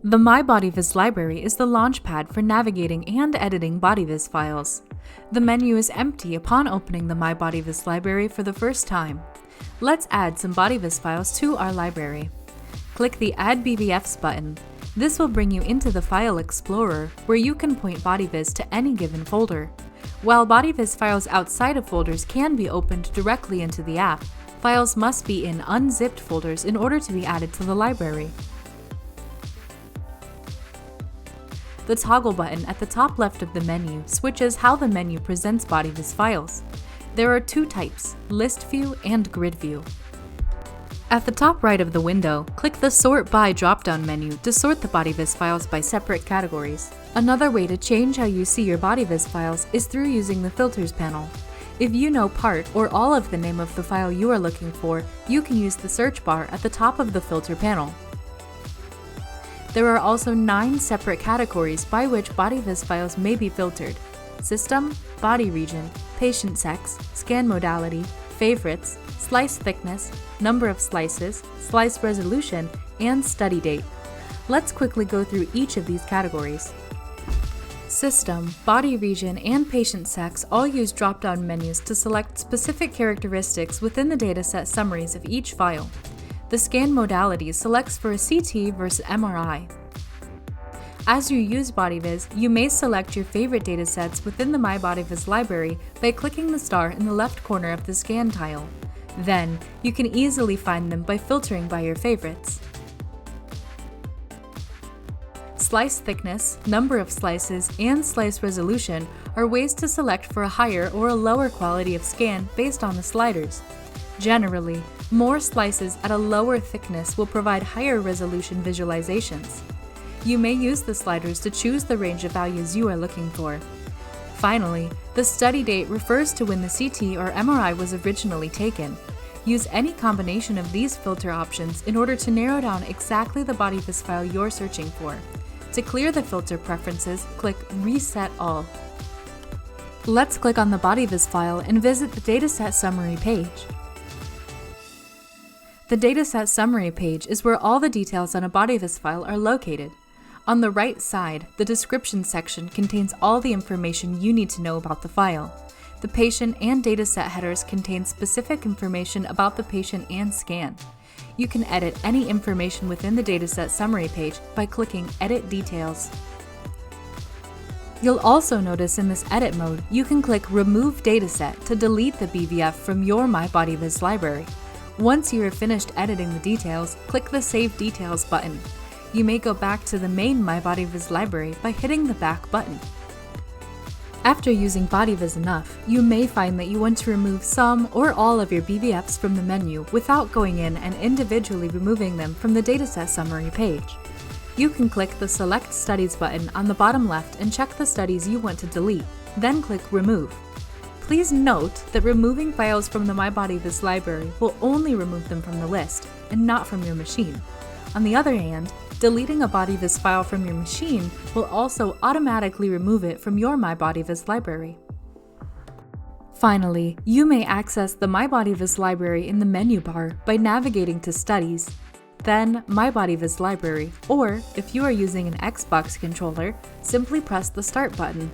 The MyBodyViz Library is the launchpad for navigating and editing BodyViz files. The menu is empty upon opening the MyBodyViz Library for the first time. Let's add some BodyViz files to our library. Click the Add BVFs button. This will bring you into the File Explorer, where you can point BodyViz to any given folder. While BodyViz files outside of folders can be opened directly into the app, files must be in unzipped folders in order to be added to the library. The toggle button at the top left of the menu switches how the menu presents BodyViz files. There are two types, List View and Grid View. At the top right of the window, click the Sort By drop-down menu to sort the BodyViz files by separate categories. Another way to change how you see your BodyViz files is through using the Filters panel. If you know part or all of the name of the file you are looking for, you can use the search bar at the top of the Filter panel. There are also 9 separate categories by which BodyViz files may be filtered: System, Body Region, Patient Sex, Scan Modality, Favorites, Slice Thickness, Number of Slices, Slice Resolution, and Study Date. Let's quickly go through each of these categories. System, Body Region, and Patient Sex all use drop-down menus to select specific characteristics within the dataset summaries of each file. The Scan Modality selects for a CT versus MRI. As you use BodyViz, you may select your favorite datasets within the MyBodyViz library by clicking the star in the left corner of the scan tile. Then, you can easily find them by filtering by your favorites. Slice thickness, number of slices, and slice resolution are ways to select for a higher or a lower quality of scan based on the sliders. Generally, more slices at a lower thickness will provide higher resolution visualizations. You may use the sliders to choose the range of values you are looking for. Finally, the study date refers to when the CT or MRI was originally taken. Use any combination of these filter options in order to narrow down exactly the BodyViz file you're searching for. To clear the filter preferences, click Reset All. Let's click on the BodyViz file and visit the Dataset Summary page. The Dataset Summary page is where all the details on a BodyViz file are located. On the right side, the description section contains all the information you need to know about the file. The patient and dataset headers contain specific information about the patient and scan. You can edit any information within the Dataset Summary page by clicking Edit Details. You'll also notice in this edit mode, you can click Remove Dataset to delete the BVF from your MyBodyViz library. Once you are finished editing the details, click the Save Details button. You may go back to the main MyBodyViz library by hitting the back button. After using BodyViz enough, you may find that you want to remove some or all of your BVFs from the menu without going in and individually removing them from the Dataset Summary page. You can click the Select Studies button on the bottom left and check the studies you want to delete, then click Remove. Please note that removing files from the MyBodyViz library will only remove them from the list, and not from your machine. On the other hand, deleting a BodyViz file from your machine will also automatically remove it from your MyBodyViz library. Finally, you may access the MyBodyViz library in the menu bar by navigating to Studies, then MyBodyViz library, or if you are using an Xbox controller, simply press the Start button.